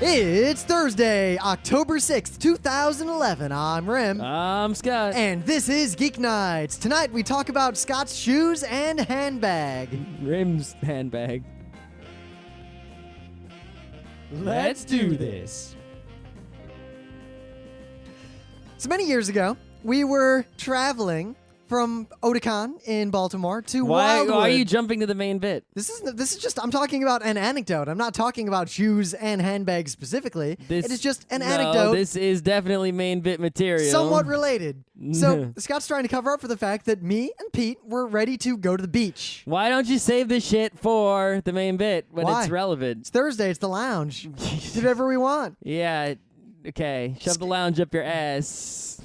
It's Thursday, October 6th, 2011. I'm Rim. I'm Scott. And this is Geeknights. Tonight we talk about Scott's shoes and handbag. Rim's handbag. Let's do this. So many years ago, we were traveling from Otakon in Baltimore to Wildwood. Why are you jumping to the main bit? This is just, I'm talking about an anecdote. I'm not talking about shoes and handbags specifically. It is just an anecdote. This is definitely main bit material. Somewhat related. So Scott's trying to cover up for the fact that me and Pete were ready to go to the beach. Why don't you save this shit for the main bit when Why? it's relevant? It's Thursday. It's the lounge. Do whatever we want. Yeah, okay. Shove the lounge up your ass.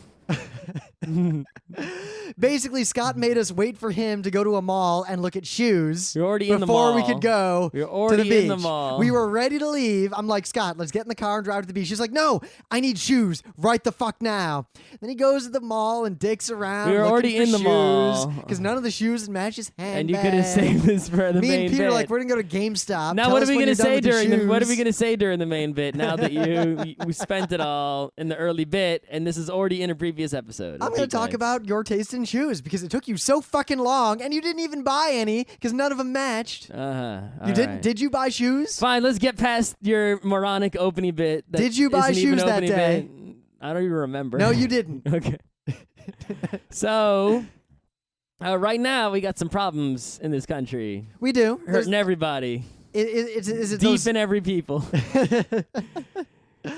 Basically, Scott made us wait for him to go to a mall and look at shoes. You're already in the mall. Before we could go You're to already the beach. in the mall. We were ready to leave. I'm like, Scott, let's get in the car and drive to the beach. She's like, no, I need shoes right the fuck now. Then he goes to the mall and dicks around. We were already in the mall. Because none of the shoes match his handbag. And you could have saved this for the main bit. Me and Peter are like, we're going to go to GameStop. Now, Tell what are us we when going to you're done say with the during shoes. what are we going to say during the main bit now that we spent it all in the early bit and this is already in a previous episode? I'm going to talk about your taste in shoes because it took you so fucking long and you didn't even buy any because none of them matched. You You didn't? right. Did you buy shoes? Fine, let's get past your moronic opening bit. That Did you buy isn't even shoes that opening day? bit. I don't even remember. No, you didn't. Okay. So, right now we got some problems in this country. We do. Hurting everybody. Is it Deep those? in every people.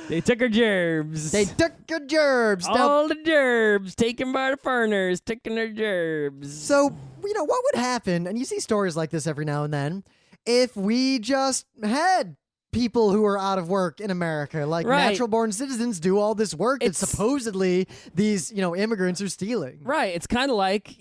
They took our gerbs. They took your gerbs. Now, All the gerbs taken by the foreigners, taking their gerbs. so, what would happen, and you see stories like this every now and then, if we just had people who are out of work in America, like Right. natural-born citizens do all this work that It's- supposedly these, immigrants are stealing. Right. It's kind of like,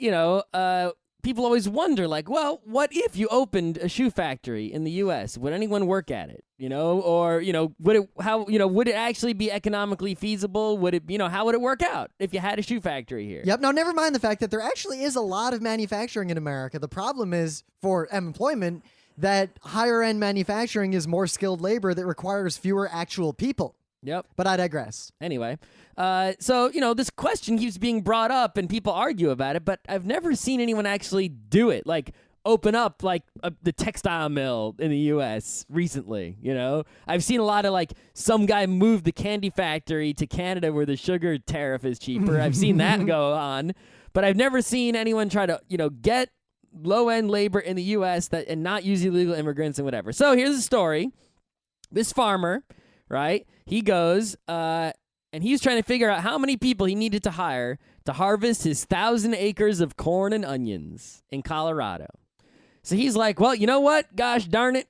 people always wonder, like, well, what if you opened a shoe factory in the U.S.? Would anyone work at it? Or would it actually be economically feasible? Would it, how would it work out if you had a shoe factory here? Yep. Now, never mind the fact that there actually is a lot of manufacturing in America. The problem is for employment that higher-end manufacturing is more skilled labor that requires fewer actual people. Yep. But I digress. Anyway, so, this question keeps being brought up and people argue about it, but I've never seen anyone actually do it. Like, open up, like, the textile mill in the U.S. recently, I've seen a lot of, like, some guy move the candy factory to Canada where the sugar tariff is cheaper. I've seen that go on, but I've never seen anyone try to, get low-end labor in the U.S. and not use illegal immigrants and whatever. So here's the story. This farmer, right, he goes, and he's trying to figure out how many people he needed to hire to harvest his 1,000 acres of corn and onions in Colorado. So he's like, well, you know what? Gosh darn it.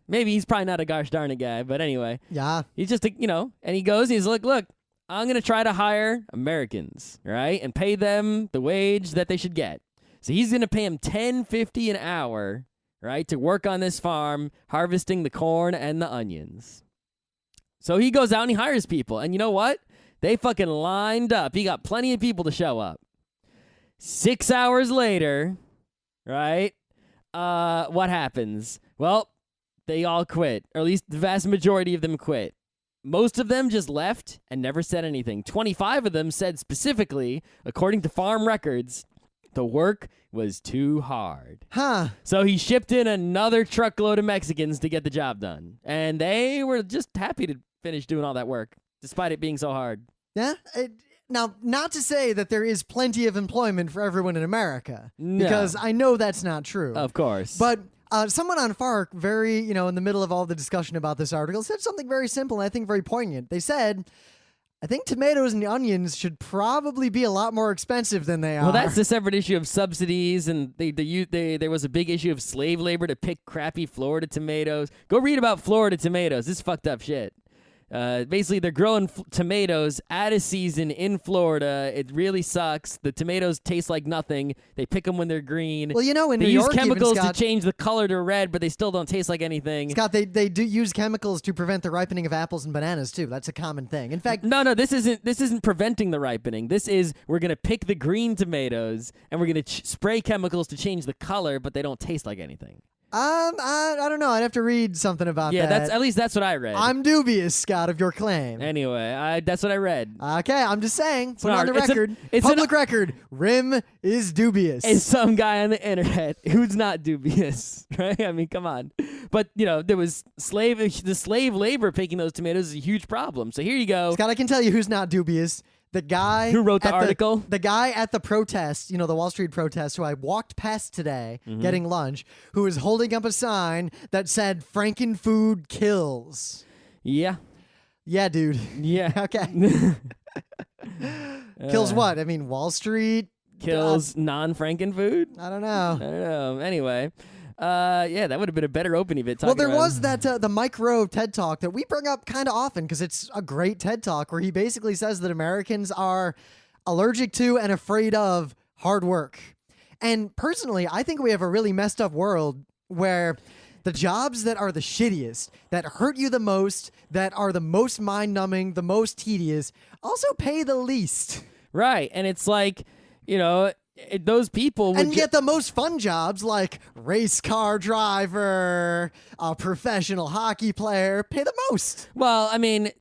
Maybe he's probably not a gosh darn it guy, but anyway. Yeah. He's just, and he goes, he's like, look, I'm going to try to hire Americans, right, and pay them the wage that they should get. So he's going to pay them $10.50 an hour, right, to work on this farm, harvesting the corn and the onions. So he goes out and he hires people. And you know what? They fucking lined up. He got plenty of people to show up. 6 hours later, right, what happens? Well, they all quit, or at least the vast majority of them quit. Most of them just left and never said anything. 25 of them said specifically, according to farm records, the work was too hard. Huh. So he shipped in another truckload of Mexicans to get the job done. And they were just happy to finish doing all that work, despite it being so hard. Yeah. Now, not to say that there is plenty of employment for everyone in America, No. because I know that's not true. Of course. But someone on FARC, very, in the middle of all the discussion about this article, said something very simple and I think very poignant. They said, I think tomatoes and onions should probably be a lot more expensive than they are. Well, that's a separate issue of subsidies, and there was a big issue of slave labor to pick crappy Florida tomatoes. Go read about Florida tomatoes. This is fucked up shit. Basically, they're growing tomatoes out of season in Florida. It really sucks. The tomatoes taste like nothing. They pick them when they're green. Well, in they New use York, chemicals even, Scott, to change the color to red, but they still don't taste like anything. Scott, they do use chemicals to prevent the ripening of apples and bananas too. That's a common thing. In fact, No, this isn't preventing the ripening. This is we're gonna pick the green tomatoes and we're gonna spray chemicals to change the color, but they don't taste like anything. I don't know. I'd have to read something about Yeah, that. at least that's what I read. I'm dubious, Scott, of your claim. Anyway, that's what I read. Okay, I'm just saying. Put it on the It's record. Public record. Rim is dubious. It's some guy on the internet who's not dubious, right? I mean, come on. But, there was the slave labor picking those tomatoes is a huge problem. So here you go. Scott, I can tell you who's not dubious. The guy who wrote the article. The guy at the protest, the Wall Street protest, who I walked past today getting lunch, who was holding up a sign that said "Frankenfood kills." Yeah. Yeah, dude. Yeah. Okay. Kills what? I mean, Wall Street kills non-Frankenfood. I don't know. Anyway. That would have been a better opening bit. Well, there was that the Mike Rowe TED Talk that we bring up kind of often because it's a great TED Talk where he basically says that Americans are allergic to and afraid of hard work. And personally, I think we have a really messed up world where the jobs that are the shittiest, that hurt you the most, that are the most mind-numbing, the most tedious, also pay the least. Right, and it's like, those people would and get the most fun jobs like race car driver, a professional hockey player, pay the most. Well, I mean,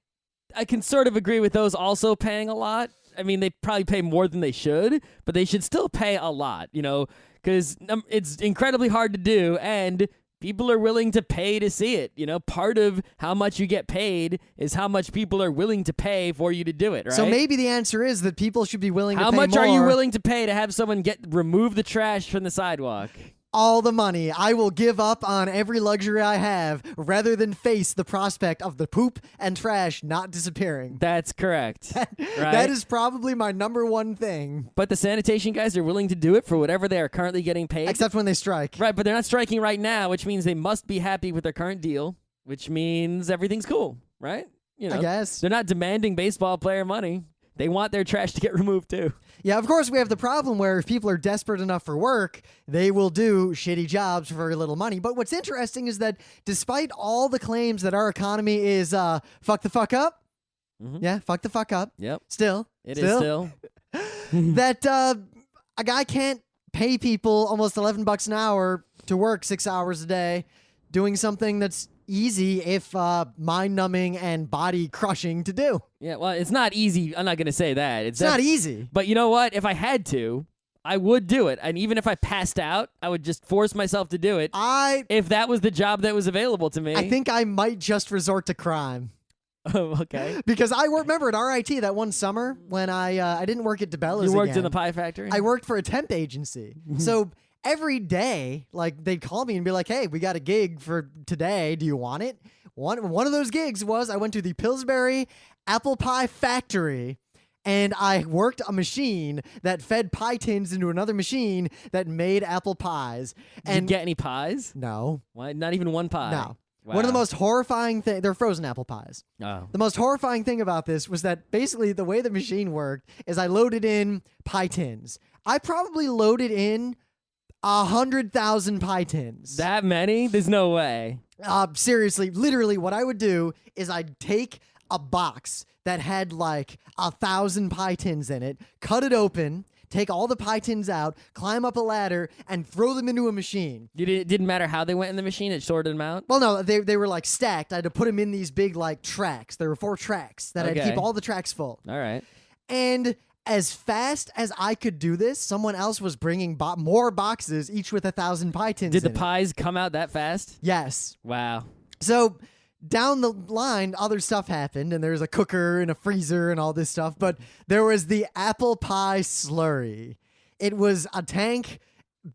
I can sort of agree with those also paying a lot. I mean, they probably pay more than they should, but they should still pay a lot, because it's incredibly hard to do, and people are willing to pay to see it. Part of how much you get paid is how much people are willing to pay for you to do it, right? So maybe the answer is that people should be willing to pay more. How much are you willing to pay to have someone remove the trash from the sidewalk? All the money. I will give up on every luxury I have rather than face the prospect of the poop and trash not disappearing. That's correct. Right? That is probably my number one thing. But the sanitation guys are willing to do it for whatever they are currently getting paid. Except when they strike. Right, but they're not striking right now, which means they must be happy with their current deal, which means everything's cool, right? I guess. They're not demanding baseball player money. They want their trash to get removed too. Yeah, of course we have the problem where if people are desperate enough for work, they will do shitty jobs for very little money. But what's interesting is that despite all the claims that our economy is fuck the fuck up, yeah, fuck the fuck up. Yep. Still. It is still. That a guy can't pay people almost $11 an hour to work 6 hours a day doing something that's easy if mind-numbing and body-crushing to do. Yeah, well, it's not easy. I'm not going to say that. It's not easy. But you know what? If I had to, I would do it. And even if I passed out, I would just force myself to do it. If that was the job that was available to me. I think I might just resort to crime. Oh, okay. Because I remember at RIT that one summer when I didn't work at DeBella's. You worked again. in the pie factory? I worked for a temp agency. So every day, they'd call me and be like, "Hey, we got a gig for today. Do you want it?" One of those gigs was I went to the Pillsbury apple pie factory, and I worked a machine that fed pie tins into another machine that made apple pies. Did you get any pies? No. Why? Not even one pie? No. Wow. One of the most horrifying things, they're frozen apple pies. Oh. The most horrifying thing about this was that basically the way the machine worked is I loaded in pie tins. I probably loaded in 100,000 pie tins. That many? There's no way. Seriously, literally what I would do is I'd take a box that had 1,000 pie tins in it, cut it open, take all the pie tins out, climb up a ladder, and throw them into a machine. It didn't matter how they went in the machine? It sorted them out? Well, no, they were stacked. I had to put them in these big tracks. There were 4 tracks that I'd keep all the tracks full. All right. And as fast as I could do this, someone else was bringing more boxes, each with 1,000 pie tins. Did the pies come out that fast? Yes. Wow. So down the line, other stuff happened, and there's a cooker and a freezer and all this stuff, but there was the apple pie slurry. It was a tank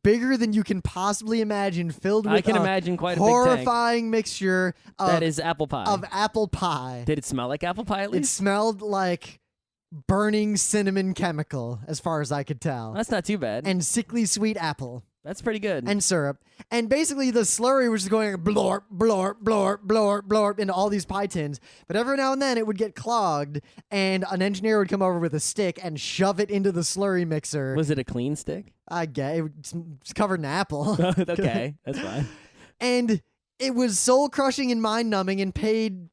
bigger than you can possibly imagine, filled with imagine quite a big horrifying mixture that is apple pie. Of apple pie. Did it smell like apple pie at It least? smelled like burning cinnamon chemical, as far as I could tell. That's not too bad. And sickly sweet apple. That's pretty good. And syrup. And basically the slurry was just going blorp, blorp, blorp, blorp, blorp into all these pie tins. But every now and then it would get clogged, and an engineer would come over with a stick and shove it into the slurry mixer. Was it a clean stick? I guess. It's covered in apple. Okay, that's fine. And it was soul-crushing and mind-numbing and paid,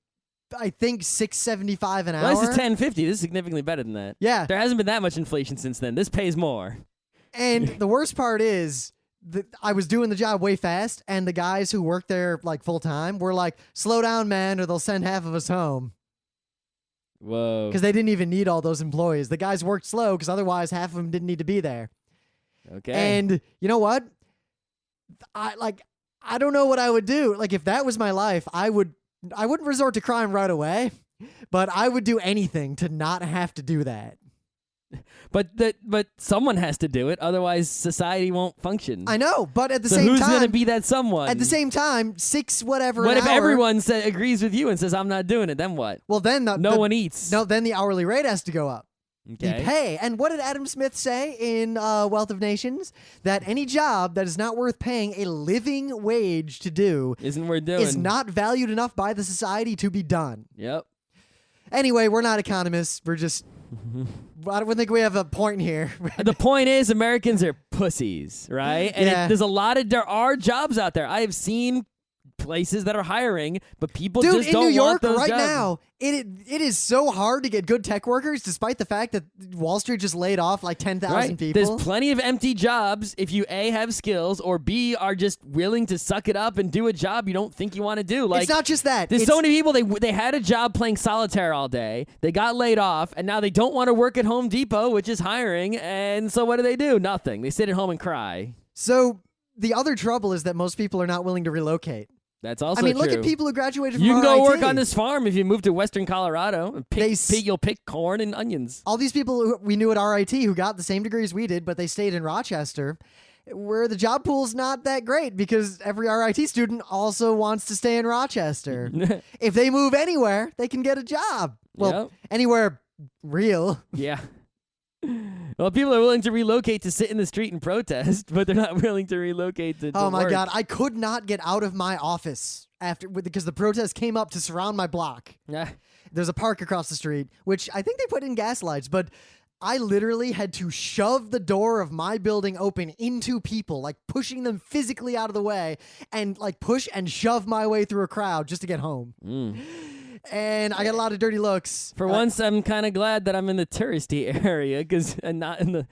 I think, $6.75 an hour. Well, this is $10.50. This is significantly better than that. Yeah. There hasn't been that much inflation since then. This pays more. And the worst part is I was doing the job way fast, and the guys who worked there like full time were like, "Slow down, man, or they'll send half of us home." Whoa. Because they didn't even need all those employees. The guys worked slow because otherwise half of them didn't need to be there. Okay. And you know what? I don't know what I would do. Like if that was my life, I wouldn't resort to crime right away, but I would do anything to not have to do that. But someone has to do it, otherwise society won't function. I know, but at the So same who's time, gonna be that someone? at the same time, six whatever. What an if hour, everyone agrees with you and says I'm not doing it? Then what? Well, then No one eats. No, then the hourly rate has to go up. Okay. The pay. And what did Adam Smith say in Wealth of Nations? That any job that is not worth paying a living wage to do Isn't worth doing. is not valued enough by the society to be done. Yep. Anyway, we're not economists. We're just. I don't think we have a point here. The point is, Americans are pussies, right? And Yeah. there are jobs out there. I have seen places that are hiring, but people Dude, just in don't New York want those right jobs. now, it is so hard to get good tech workers, despite the fact that Wall Street just laid off like 10,000 Right. people. There's plenty of empty jobs if you A, have skills, or B, are just willing to suck it up and do a job you don't think you want to do. Like, it's not just that. there's It's- so many people, they had a job playing solitaire all day, they got laid off, and now they don't want to work at Home Depot, which is hiring, and so what do? Nothing. They sit at home and cry. So the other trouble is that most people are not willing to relocate. That's also I mean, true. look at people who graduated from You can go RIT. work on this farm if you move to Western Colorado. And you'll pick corn and onions. All these people who we knew at RIT who got the same degrees we did, but they stayed in Rochester, where the job pool's not that great because every RIT student also wants to stay in Rochester. If they move anywhere, they can get a job. Well, Yep. anywhere real. Yeah. Well, people are willing to relocate to sit in the street and protest, but they're not willing to relocate to Oh my work. God, I could not get out of my office because the protest came up to surround my block. Yeah. There's a park across the street, which I think they put in gas lights, but I literally had to shove the door of my building open into people, like pushing them physically out of the way and like push and shove my way through a crowd just to get home. And I got a lot of dirty looks. For once, I'm kind of glad that I'm in the touristy area and not in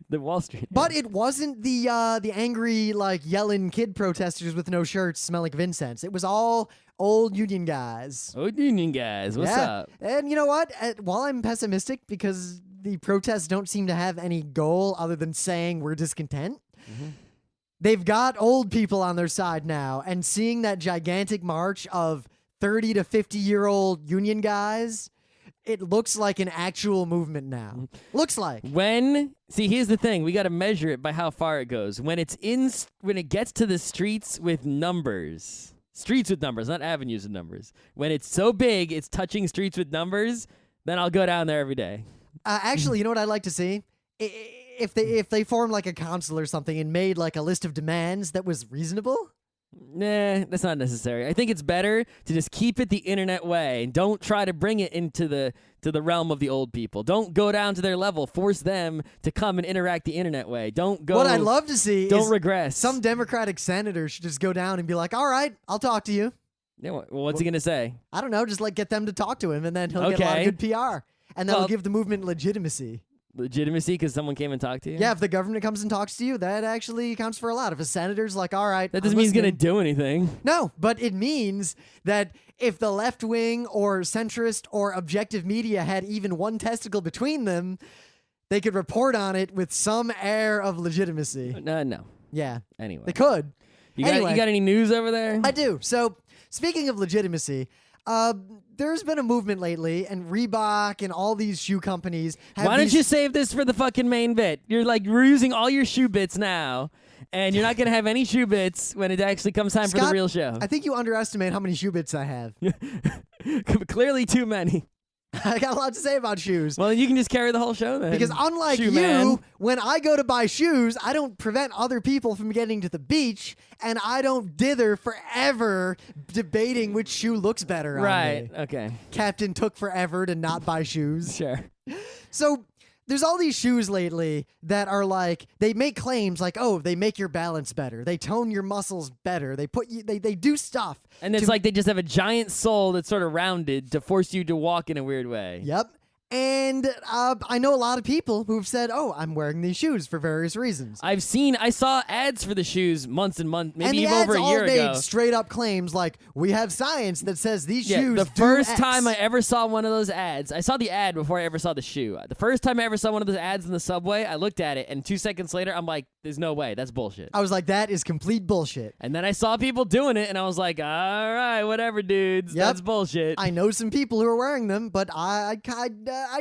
the Wall Street. But it wasn't the angry, like, yelling kid protesters with no shirts smelling of incense. It was all old union guys. Old union guys, what's Yeah. up? And you know what? While I'm pessimistic because the protests don't seem to have any goal other than saying we're discontent, they've got old people on their side now. And seeing that gigantic march of 30 to 50-year-old union guys, it looks like an actual movement now. Looks like. Here's the thing, we got to measure it by how far it goes. When it gets to the streets with numbers, not avenues with numbers. When it's so big, it's touching streets with numbers, then I'll go down there every day. Actually, you know what I'd like to see? If they formed like a council or something and made like a list of demands that was reasonable. Nah, that's not necessary. I think it's better to just keep it the internet way and don't try to bring it into the realm of the old people. Don't go down to their level. Force them to come and interact the internet way. Don't go. What I'd love to see Don't is regress. some Democratic senator should just go down and be like, "All right, I'll talk to you." Yeah, well, what's he gonna say? I don't know, just like get them to talk to him, and then he'll get a lot of Okay. good PR, and that'll Well- give the movement legitimacy. Legitimacy because someone came and talked to you? Yeah, if the government comes and talks to you, that actually counts for a lot. If a senator's like, "All right," That doesn't I'm mean he's gonna listening." do anything. No, but it means that if the left wing or centrist or objective media had even one testicle between them, they could report on it with some air of legitimacy. No. Yeah, Anyway. they could. You got Anyway. any news over there? I do. So, speaking of legitimacy, there's been a movement lately, and Reebok and all these shoe companies have Why don't these- you save this for the fucking main bit? We're using all your shoe bits now, and you're not gonna have any shoe bits when it actually comes time for the Scott, real show. I think you underestimate how many shoe bits I have. Clearly too many. I got a lot to say about shoes. Well, you can just carry the whole show then. Because unlike Shoe you, man. when I go to buy shoes, I don't prevent other people from getting to the beach, and I don't dither forever debating which shoe looks better on Right. me. Okay. Captain took forever to not buy shoes. Sure. So there's all these shoes lately that are like, they make claims like, oh, they make your balance better. They tone your muscles better. They do stuff. And it's like they just have a giant sole that's sort of rounded to force you to walk in a weird way. Yep. And I know a lot of people who've said, "Oh, I'm wearing these shoes for various reasons." I saw ads for the shoes months and months, maybe and the even ads over a all year made ago. straight up claims like, "We have science that says these Yeah, shoes." the do first X." time I ever saw one of those ads, I saw the ad before I ever saw the shoe. The first time I ever saw one of those ads in the subway, I looked at it, and 2 seconds later, I'm like, "There's no way, that's bullshit." I was like, "That is complete bullshit." And then I saw people doing it, and I was like, "All right, whatever, dudes, Yep. that's bullshit." I know some people who are wearing them, but I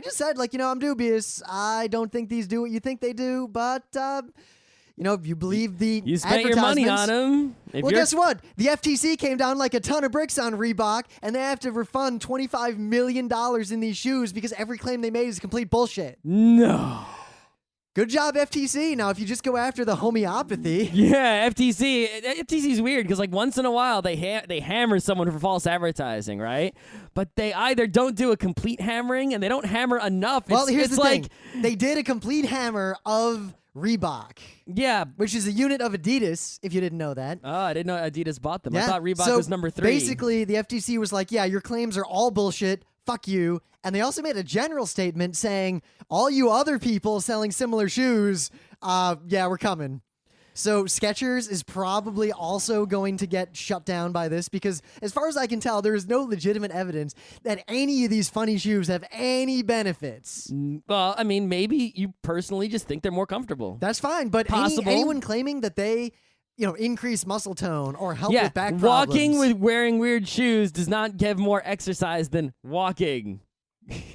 just said, like, I'm dubious. I don't think these do what you think they do, but if you believe the You spent your money on advertisements- them. Well, guess what? The FTC came down like a ton of bricks on Reebok, and they have to refund $25 million in these shoes because every claim they made is complete bullshit. No. Good job, FTC. Now, if you just go after the homeopathy, Yeah, FTC's weird because like once in a while they hammer someone for false advertising, right? But they either don't do a complete hammering and they don't hammer enough. well, here's it's the like, thing. They did a complete hammer of Reebok, yeah. which is a unit of Adidas, if you didn't know that. Oh, I didn't know Adidas bought them. Yeah. I thought Reebok So was number 3. Basically, the FTC was like, yeah, your claims are all bullshit. Fuck you. And they also made a general statement saying, all you other people selling similar shoes, yeah, we're coming. So Skechers is probably also going to get shut down by this because as far as I can tell, there is no legitimate evidence that any of these funny shoes have any benefits. Well, I mean, maybe you personally just think they're more comfortable. That's fine, but Possible. anyone claiming that they increase muscle tone or help Yeah, with back problems. walking with wearing weird shoes does not give more exercise than walking.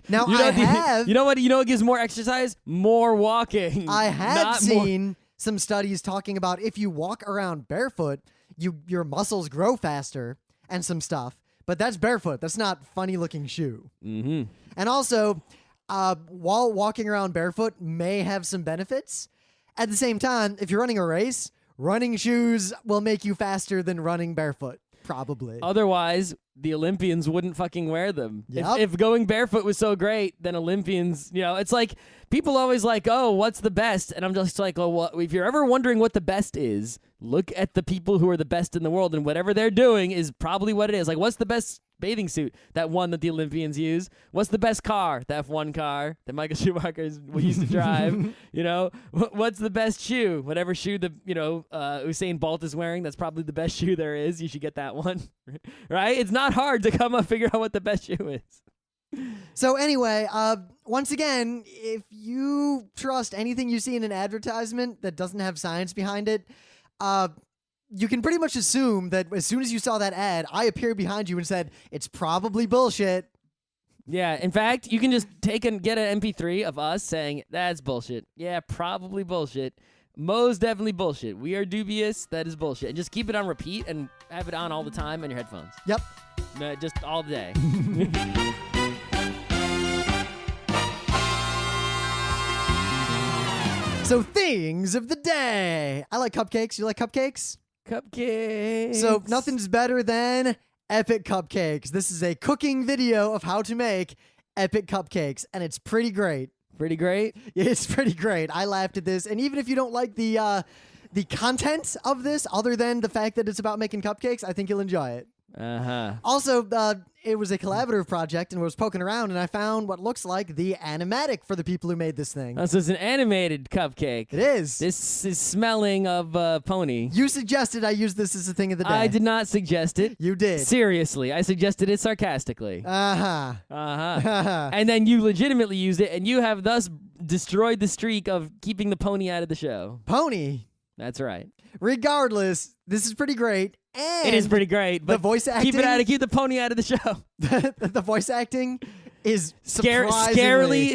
Now, You know, I have... You know what gives more exercise? More walking. I have Not more- seen some studies talking about if you walk around barefoot, your muscles grow faster and some stuff. But that's barefoot. That's not funny-looking shoe. Mm-hmm. And also, while walking around barefoot may have some benefits, at the same time, if you're running a race, running shoes will make you faster than running barefoot, probably. Otherwise, the Olympians wouldn't fucking wear them. Yep. If going barefoot was so great, then Olympians, it's like people always like, oh, what's the best? And I'm just like, oh, well, if you're ever wondering what the best is, look at the people who are the best in the world, and whatever they're doing is probably what it is. Like, what's the best bathing suit? That one that the Olympians use. What's the best car? The F1 car that Michael Schumacher used to drive. What's the best shoe? Whatever shoe Usain Bolt is wearing, that's probably the best shoe there is. You should get that one, right? It's not hard to come up figure out what the best shoe is. So anyway, once again, if you trust anything you see in an advertisement that doesn't have science behind it, you can pretty much assume that as soon as you saw that ad, I appeared behind you and said, it's probably bullshit. Yeah, in fact, you can just get an MP3 of us saying, that's bullshit. Yeah, probably bullshit. Most definitely bullshit. We are dubious. That is bullshit. And just keep it on repeat and have it on all the time on your headphones. Yep. Just all day. So things of the day. I like cupcakes. You like cupcakes? Cupcakes. So nothing's better than epic cupcakes. This is a cooking video of how to make epic cupcakes, and it's pretty great. Pretty great? It's pretty great. I laughed at this, and even if you don't like the content of this, other than the fact that it's about making cupcakes, I think you'll enjoy it. Uh-huh. Also, it was a collaborative project, and I was poking around, and I found what looks like the animatic for the people who made this thing. Oh, so it's an animated cupcake. It is. This is smelling of pony. You suggested I use this as a thing of the day. I did not suggest it. You did. Seriously, I suggested it sarcastically. Uh-huh. Uh-huh. And then you legitimately used it, and you have thus destroyed the streak of keeping the pony out of the show. Pony. That's right. Regardless, this is pretty great. And It is pretty great, but the voice acting, keep the pony out of the show. the voice acting is surprisingly...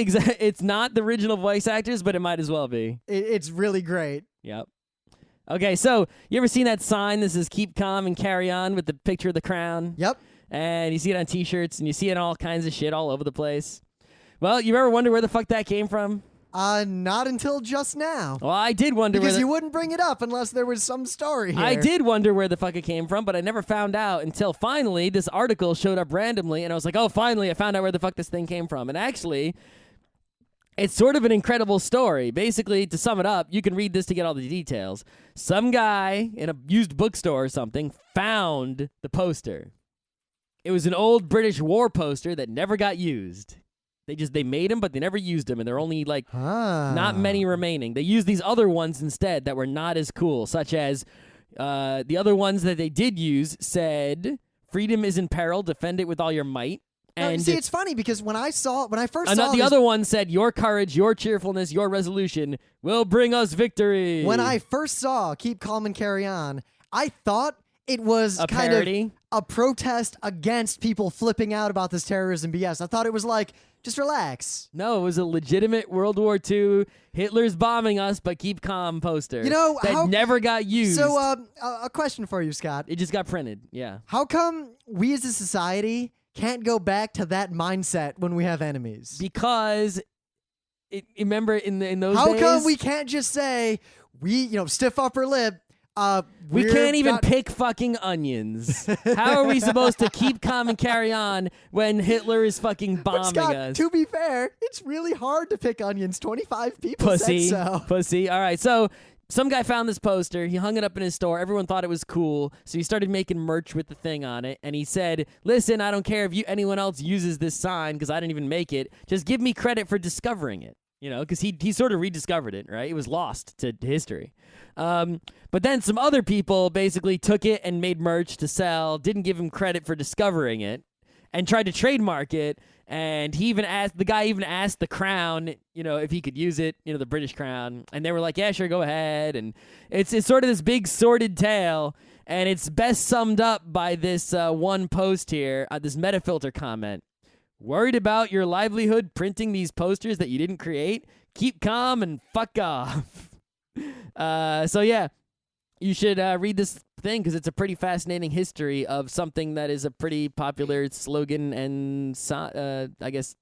Scarily, it's not the original voice actors, but it might as well be. It's really great. Yep. Okay, so you ever seen that sign that says "Keep calm and carry on" with the picture of the crown? Yep. And you see it on T-shirts, and you see it on all kinds of shit all over the place. Well, you ever wonder where the fuck that came from? Not until just now. Well, I did wonder because you wouldn't bring it up unless there was some story here. I did wonder where the fuck it came from, but I never found out until finally this article showed up randomly, and I was like, oh, finally, I found out where the fuck this thing came from. And actually, it's sort of an incredible story. Basically, to sum it up, you can read this to get all the details. Some guy in a used bookstore or something found the poster. It was an old British war poster that never got used. They made them, but they never used them, and they're only like Ah. not many remaining. They used these other ones instead that were not as cool, such as the other ones that they did use said, "Freedom is in peril. Defend it with all your might." Now, And see, it's funny because when I first saw the this, other one said, "Your courage, your cheerfulness, your resolution will bring us victory." when I first saw "Keep Calm and Carry On," I thought it was a kind parody. of a protest against people flipping out about this terrorism BS. I thought it was like, just relax. No, it was a legitimate World War II, Hitler's bombing us, but keep calm poster. You know, that never got used. So, a question for you, Scott. it just got printed. Yeah. How come we as a society can't go back to that mindset when we have enemies? Because remember in those How days, come we can't just say stiff upper lip? we can't even pick fucking onions. How are we supposed to keep calm and carry on when Hitler is fucking bombing But Scott, us? to be fair, it's really hard to pick onions. 25 people Pussy, said so. pussy. All right, so some guy found this poster. He hung it up in his store. Everyone thought it was cool, so he started making merch with the thing on it. And he said, "Listen, I don't care if anyone else uses this sign because I didn't even make it. Just give me credit for discovering it." You know, because he sort of rediscovered it, right? It was lost to history. But then some other people basically took it and made merch to sell, didn't give him credit for discovering it, and tried to trademark it. And the guy even asked the Crown, if he could use it, the British Crown. And they were like, "Yeah, sure, go ahead." And it's sort of this big sordid tale. And it's best summed up by this one post here, this Metafilter comment. "Worried about your livelihood printing these posters that you didn't create? Keep calm and fuck off." So yeah, you should read this thing because it's a pretty fascinating history of something that is a pretty popular slogan and I guess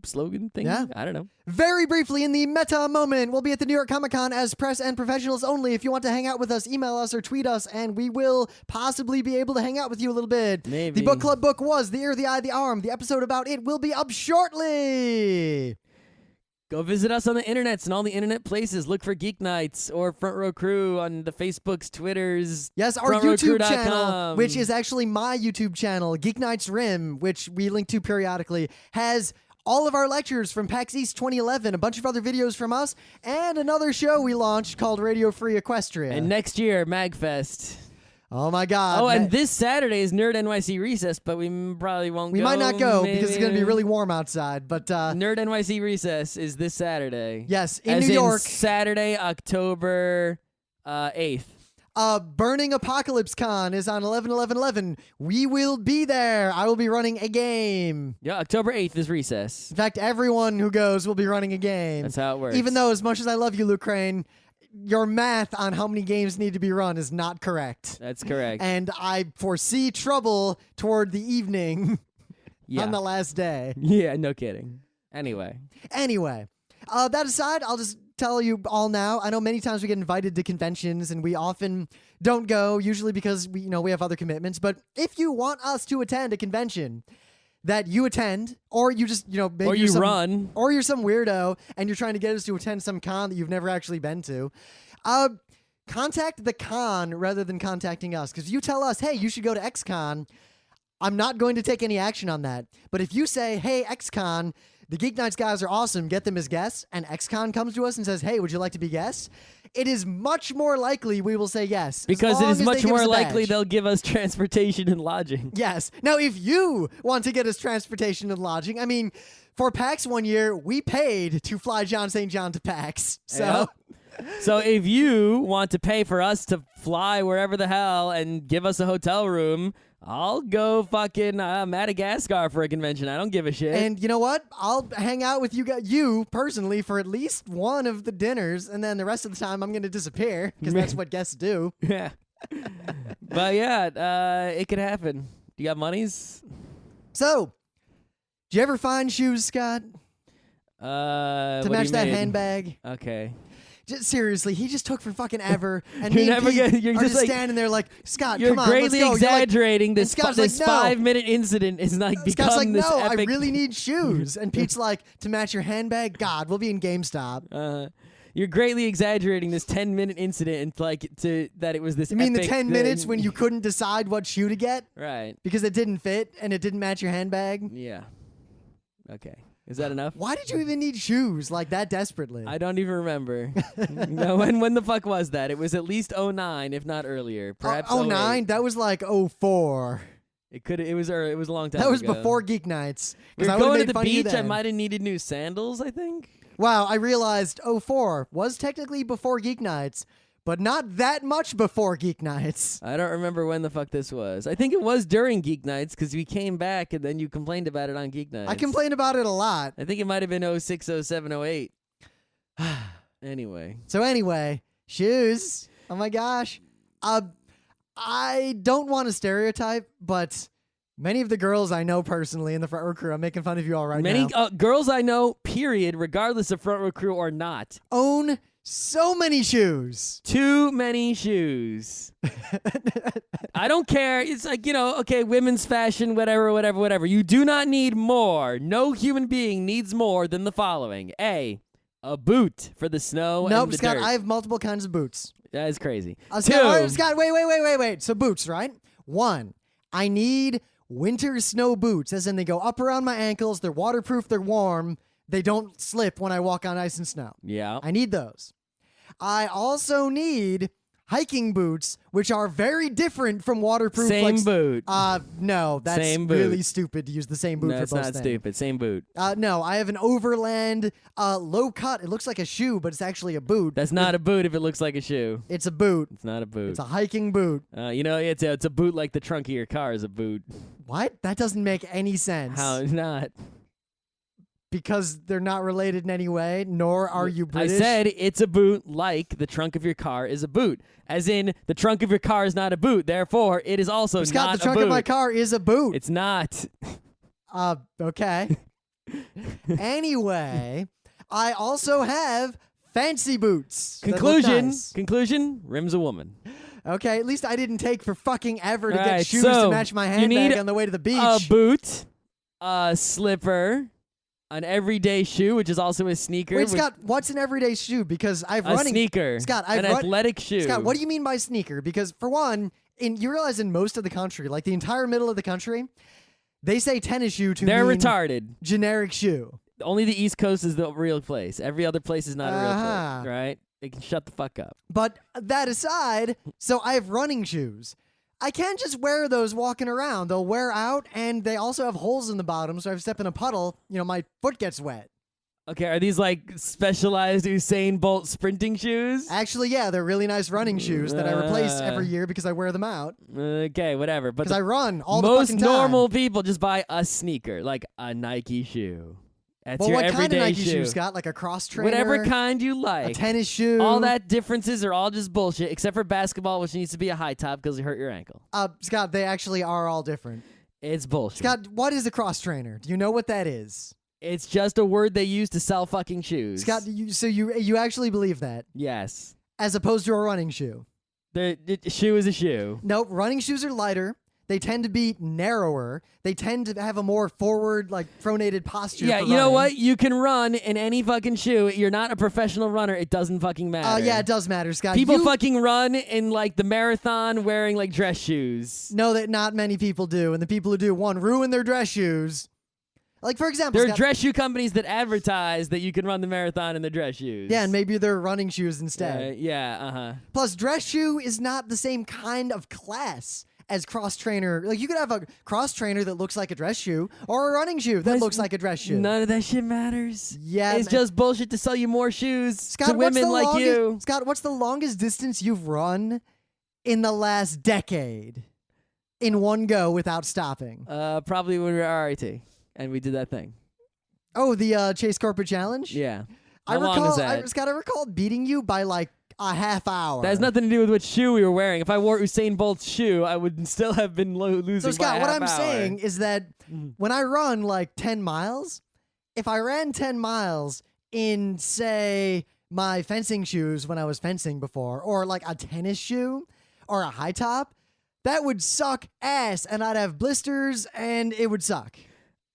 slogan thing. Yeah. I don't know. Very briefly, in the meta moment, we'll be at the New York Comic Con as press and professionals only. If you want to hang out with us, email us or tweet us, and we will possibly be able to hang out with you a little bit. Maybe. The book club book was The Ear, the Eye, the Arm. The episode about it will be up shortly. Go visit us on the internets and all the internet places. Look for Geeknights or Front Row Crew on the Facebooks, Twitters. Yes, our FrontRowCrew.com. YouTube channel, which is actually my YouTube channel, Geeknights Rim, which we link to periodically, has all of our lectures from PAX East 2011, a bunch of other videos from us, and another show we launched called Radio Free Equestria. And next year, MagFest. Oh my God. Oh, and this Saturday is Nerd NYC Recess, but we probably won't we go. might not go maybe. because it's going to be really warm outside. But Nerd NYC Recess is this Saturday. Yes, in As New York. Saturday, October 8th. Burning Apocalypse Con is on 11/11/11. We will be there. I will be running a game. Yeah, October 8th is Recess. In fact, everyone who goes will be running a game. That's how it works. Even though, as much as I love you, Luke Crane, your math on how many games need to be run is not correct. That's correct. And I foresee trouble toward the evening yeah. on the last day. Yeah, no kidding. Anyway, that aside, I'll just tell you all now. I know many times we get invited to conventions and we often don't go, usually because we have other commitments. But if you want us to attend a convention that you attend, or you just, maybe or you're run, or you're some weirdo and you're trying to get us to attend some con that you've never actually been to, contact the con rather than contacting us. Because if you tell us, hey, you should go to XCon, I'm not going to take any action on that. But if you say, hey, XCon, the Geeknights guys are awesome, get them as guests, and XCon comes to us and says, hey, would you like to be guests? It is much more likely we will say yes. Because it is much more likely badge. they'll give us transportation and lodging. Yes. Now, if you want to get us transportation and lodging, I mean, for PAX one year, we paid to fly John St. John to PAX. So... Yep. So if you want to pay for us to fly wherever the hell and give us a hotel room, I'll go fucking Madagascar for a convention. I don't give a shit. And you know what? I'll hang out with you personally for at least one of the dinners, and then the rest of the time I'm going to disappear because that's what guests do. Yeah. But yeah, it could happen. You got monies? So, did you ever find shoes, Scott? To match that handbag? Okay. Seriously, he just took for fucking ever, and You're me and never Pete gonna- you're are just just like- standing there like, Scott, You're come on, let's greatly go. exaggerating You're this Scott's like, this no. 5-minute incident is like Scott's become like, this no, epic. I really need shoes. And Pete's like, to match your handbag? God, we'll be in GameStop. You're greatly exaggerating this 10-minute incident that it was this. You mean the epic 10 thing. minutes when you couldn't decide what shoe to get Right. because it didn't fit and it didn't match your handbag? Yeah. Okay. Is that enough? Why did you even need shoes like that desperately? I don't even remember. No, when the fuck was that? It was at least 09, if not earlier. Perhaps 09? That was like 04. It was a long time That was ago. before Geeknights. We 'Cause were I would've going to made the fun of you beach. I then. might have needed new sandals, I think. Wow, I realized 04 was technically before Geeknights, but not that much before Geeknights. I don't remember when the fuck this was. I think it was during Geeknights because we came back and then you complained about it on Geeknights. I complained about it a lot. I think it might have been 06, 07, 08. Anyway. So anyway, shoes. Oh my gosh. I don't want to stereotype, but many of the girls I know personally in the front row crew, I'm making fun of you all right Many now, girls I know, period, regardless of front row crew or not. own so many shoes. Too many shoes. I don't care. It's like, okay, women's fashion, whatever. You do not need more. No human being needs more than the following. A boot for the snow Nope, and the Scott, dirt. I have multiple kinds of boots. That is crazy. Scott, wait. So boots, right? 1, I need winter snow boots, as in they go up around my ankles, they're waterproof, they're warm, they don't slip when I walk on ice and snow. Yeah. I need those. I also need hiking boots, which are very different from waterproof. Same boot. No, that's Same boot. really stupid to use the same boot No, for it's both not things. stupid. Same boot. No, I have an overland low cut. It looks like a shoe, but it's actually a boot. That's not a boot if it looks like a shoe. It's a boot. It's not a boot. It's a hiking boot. It's a boot like the trunk of your car is a boot. What? That doesn't make any sense. How not? Because they're not related in any way, nor are you British. I said it's a boot like the trunk of your car is a boot. As in, the trunk of your car is not a boot. Therefore, it is also Scott, not the trunk a boot. of my car is a boot. It's not. Okay. Anyway, I also have fancy boots. that look Conclusion. nice. Conclusion. Rim's a woman. Okay, at least I didn't take for fucking ever to All get right, shoes so to match my you need handbag on the way to the beach. A boot, a slipper, an everyday shoe, which is also a sneaker. Wait, Scott, what's an everyday shoe? Because I've a running. sneaker. Scott, I've an athletic shoe. Scott, what do you mean by sneaker? Because for one, you realize in most of the country, like the entire middle of the country, they say tennis shoe to They're mean retarded. generic shoe. Only the East Coast is the real place. Every other place is not a real Uh-huh. place, right? They can shut the fuck up. But that aside, so I have running shoes. I can't just wear those walking around. They'll wear out, and they also have holes in the bottom, so if I step in a puddle, my foot gets wet. Okay, are these like specialized Usain Bolt sprinting shoes? Actually, yeah, they're really nice running shoes that I replace every year because I wear them out. Okay, whatever. But Because I run all the most fucking time. normal people just buy a sneaker, like a Nike shoe. That's Well, your what kind everyday of Nike shoe. shoe, Scott? Like a cross trainer? Whatever kind you A like. tennis shoe? All that differences are all just bullshit, except for basketball, which needs to be a high top because you hurt your ankle. Scott, they actually are all different. It's bullshit. Scott, what is a cross trainer? Do you know what that is? It's just a word they use to sell fucking shoes. Scott, you actually believe that? Yes. As opposed to a running shoe? The shoe is a shoe. Nope, running shoes are lighter. They tend to be narrower. They tend to have a more forward, pronated posture. Yeah, for you know running. what? You can run in any fucking shoe. You're not a professional runner. It doesn't fucking matter. Yeah, it does matter, Scott. People You fucking run in the marathon wearing dress shoes. know that not many people do, and the people who do, one, ruin their dress shoes. Like, for example, There are Scott, dress shoe companies that advertise that you can run the marathon in their dress shoes. yeah, and maybe they're running shoes instead. Yeah. Plus, dress shoe is not the same kind of class as cross trainer. Like, you could have a cross trainer that looks like a dress shoe, or a running shoe that looks like a dress shoe. None of that shit matters. Yeah, It's just bullshit to sell you more shoes Scott, to women like you. Scott, what's the longest distance you've run in the last decade in one go without stopping? Probably when we were RIT and we did that thing. Oh, the Chase Corporate Challenge? Yeah. I How long is that? Scott, I recall beating you by a half hour. That has nothing to do with which shoe we were wearing. If I wore Usain Bolt's shoe, I would still have been losing So, by Scott, a what half I'm hour. saying is that when I run 10 miles, if I ran 10 miles in, say, my fencing shoes when I was fencing before, or a tennis shoe or a high top, that would suck ass, and I'd have blisters, and it would suck.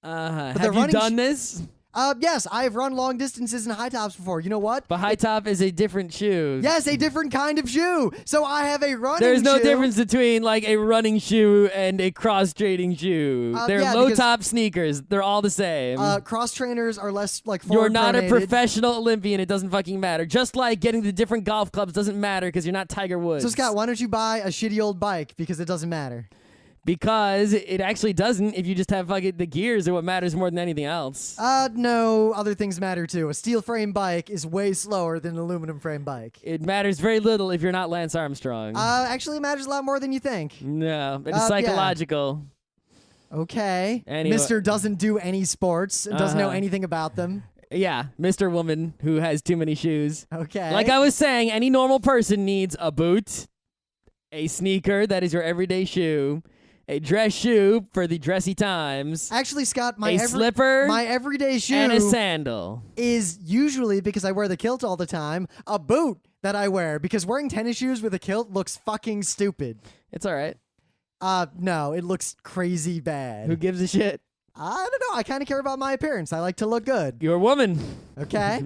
Have the you running done this? Yes, I've run long distances in high tops before. You know what? But high top is a different shoe. Yes, a different kind of shoe. So I have a running There's no shoe. difference between like a running shoe and a cross-training shoe. They're yeah, low-top sneakers. They're all the same. Cross trainers are less like You're not a forward-pronated. professional Olympian. It doesn't fucking matter. Just like getting the different golf clubs doesn't matter because you're not Tiger Woods. So Scott, why don't you buy a shitty old bike because it doesn't matter? Because it actually doesn't. If you just have fucking the gears are what matters more than anything else. No, other things matter too. A steel frame bike is way slower than an aluminum frame bike. It matters very little if you're not Lance Armstrong. Actually, it matters a lot more than you think. No, it's yeah. psychological. Okay. Anyway. Mr. doesn't do any sports and doesn't know Uh-huh. anything about them. Yeah, Mr. Woman who has too many shoes. Okay. Like I was saying, any normal person needs a boot, a sneaker that is your everyday shoe, a dress shoe for the dressy times, Actually, Scott, a slipper, my everyday shoe and a sandal. is usually, because I wear the kilt all the time, a boot that I wear because wearing tennis shoes with a kilt looks fucking stupid. It's all right. No, it looks crazy bad. Who gives a shit? I don't know. I kind of care about my appearance. I like to look good. You're a woman. Okay?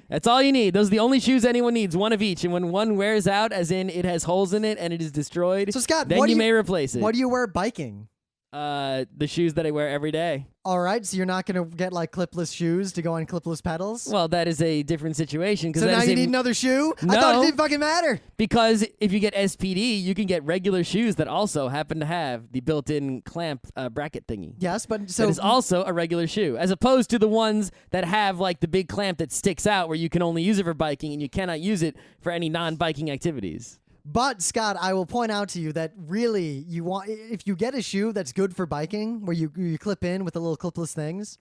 That's all you need. Those are the only shoes anyone needs, one of each. And when one wears out, as in it has holes in it and it is destroyed, So, Scott, then what do you you- may replace it. What do you wear biking? The shoes that I wear every day. All right, so you're not going to get like clipless shoes to go on clipless pedals? Well, that is a different situation. So now you need another shoe? I thought No. it didn't fucking matter. Because if you get SPD, you can get regular shoes that also happen to have the built-in clamp bracket thingy. Yes, but so That is also a regular shoe, as opposed to the ones that have like the big clamp that sticks out where you can only use it for biking and you cannot use it for any non-biking activities. But Scott, I will point out to you that really you want if you get a shoe that's good for biking, where you clip in with the little clipless things.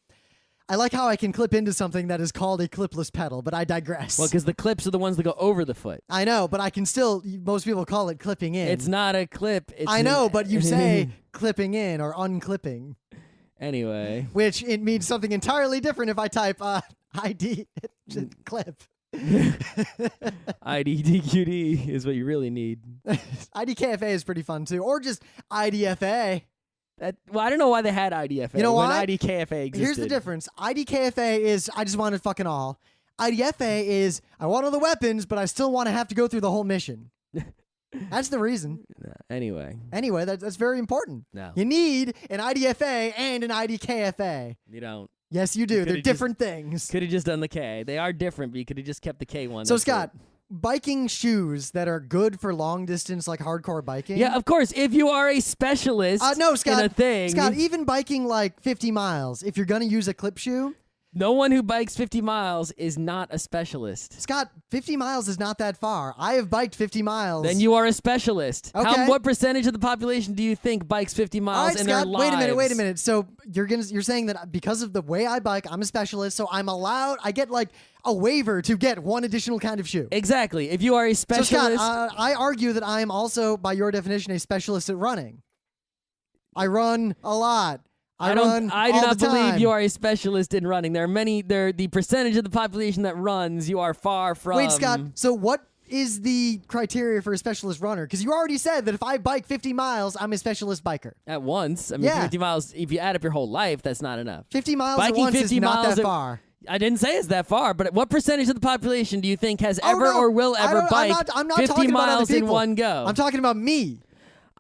I like how I can clip into something that is called a clipless pedal, but I digress. Well, because the clips are the ones that go over the foot. I know, but I can still. Most people call it clipping in. It's not a clip. It's I know, but you say clipping in or unclipping, Anyway. which it means something entirely different if I type ID clip. IDDQD is what you really need. IDKFA is pretty fun too, or just IDFA. Well, I don't know why they had IDFA. You know when why? IDKFA existed. Here's the difference. IDKFA is I just want it fucking all. IDFA is I want all the weapons, but I still want to have to go through the whole mission. That's the reason. Anyway. Anyway, that's very important. No. You need an IDFA and an IDKFA. You don't. Yes, you do. They're could've different things. Could have just done the K. They are different, but you could have just kept the K one. So, That's Scott, it. biking shoes that are good for long distance, like hardcore biking. Yeah, of course. If you are a specialist No, Scott. in a thing, Scott, even biking like 50 miles, if you're going to use a clip shoe, no one who bikes 50 miles is not a specialist. Scott, 50 miles is not that far. I have biked 50 miles. Then you are a specialist. Okay. What percentage of the population do you think bikes 50 All miles right, in Scott, their lives? wait a minute. So you're saying that because of the way I bike, I'm a specialist, so I get like a waiver to get one additional kind of shoe. Exactly. If you are a So specialist, Scott, I argue that I am also, by your definition, a specialist at running. I run a lot. I do run not all the believe time. you are a specialist in running. There are the percentage of the population that runs, you are far from. Wait, Scott, so what is the criteria for a specialist runner? Because you already said that if I bike 50 miles, I'm a specialist biker. At once. I mean, Yeah. 50 miles, if you add up your whole life, that's not enough. 50 miles Biking at once 50 is not miles that at- far. I didn't say it's that far, but what percentage of the population do you think has Oh, ever no, or will I ever don't- bike I'm not 50 talking about other miles in people. one go? I'm talking about me.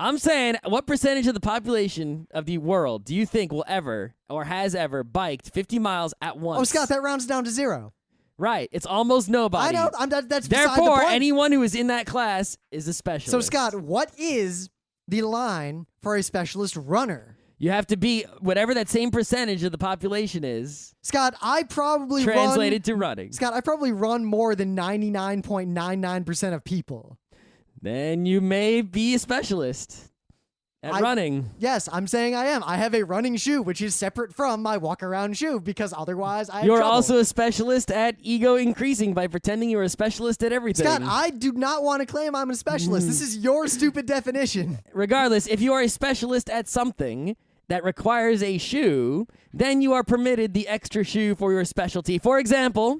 I'm saying, what percentage of the population of the world do you think will ever or has ever biked 50 miles at once? Oh, Scott, that rounds down to 0. Right. It's almost nobody. I know. That's beside the Therefore, point. anyone who is in that class is a specialist. So, Scott, what is the line for a specialist runner? You have to be whatever that same percentage of the population is Scott, I probably translated to running. Scott, I probably run more than 99.99% of people. Then you may be a specialist at running. Yes, I'm saying I am. I have a running shoe, which is separate from my walk-around shoe, because otherwise I have You're trouble. also a specialist at ego increasing by pretending you're a specialist at everything. Scott, I do not want to claim I'm a specialist. This is your stupid definition. Regardless, if you are a specialist at something that requires a shoe, then you are permitted the extra shoe for your specialty. For example,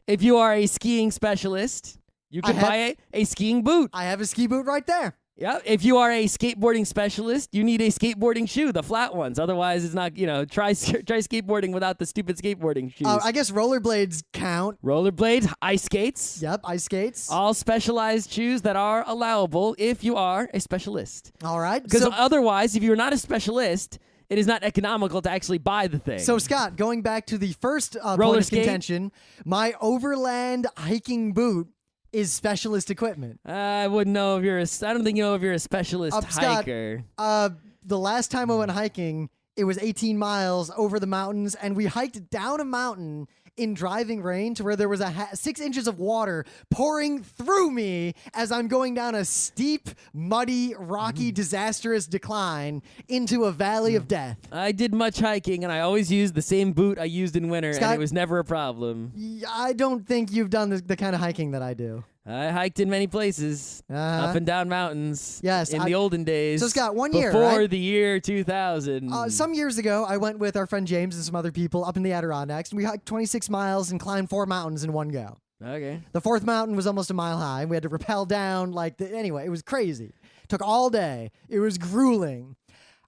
if you are a skiing specialist, you can buy a skiing boot. I have a ski boot right there. Yeah, if you are a skateboarding specialist, you need a skateboarding shoe, the flat ones. Otherwise, it's not, try skateboarding without the stupid skateboarding shoes. I guess rollerblades count. Rollerblades, ice skates. Yep, ice skates. All specialized shoes that are allowable if you are a specialist. All right. Because otherwise, if you're not a specialist, it is not economical to actually buy the thing. So, Scott, going back to the first point of contention, my overland hiking boot is specialist equipment. I wouldn't know if you're I don't think you know if you're a specialist hiker. Scott, the last time I went hiking, it was 18 miles over the mountains, and we hiked down a mountain in driving rain to where there was 6 inches of water pouring through me as I'm going down a steep, muddy, rocky, disastrous decline into a valley of death. I did much hiking, and I always used the same boot I used in winter, Scott, and it was never a problem. I don't think you've done the kind of hiking that I do. I hiked in many places, up and down mountains. Yes, in the olden days. So, Scott, one year, before right? the year 2000. Some years ago, I went with our friend James and some other people up in the Adirondacks, and we hiked 26 miles and climbed 4 mountains in one go. Okay. The 4th mountain was almost a mile high, and we had to rappel down anyway, it was crazy. Took all day. It was grueling.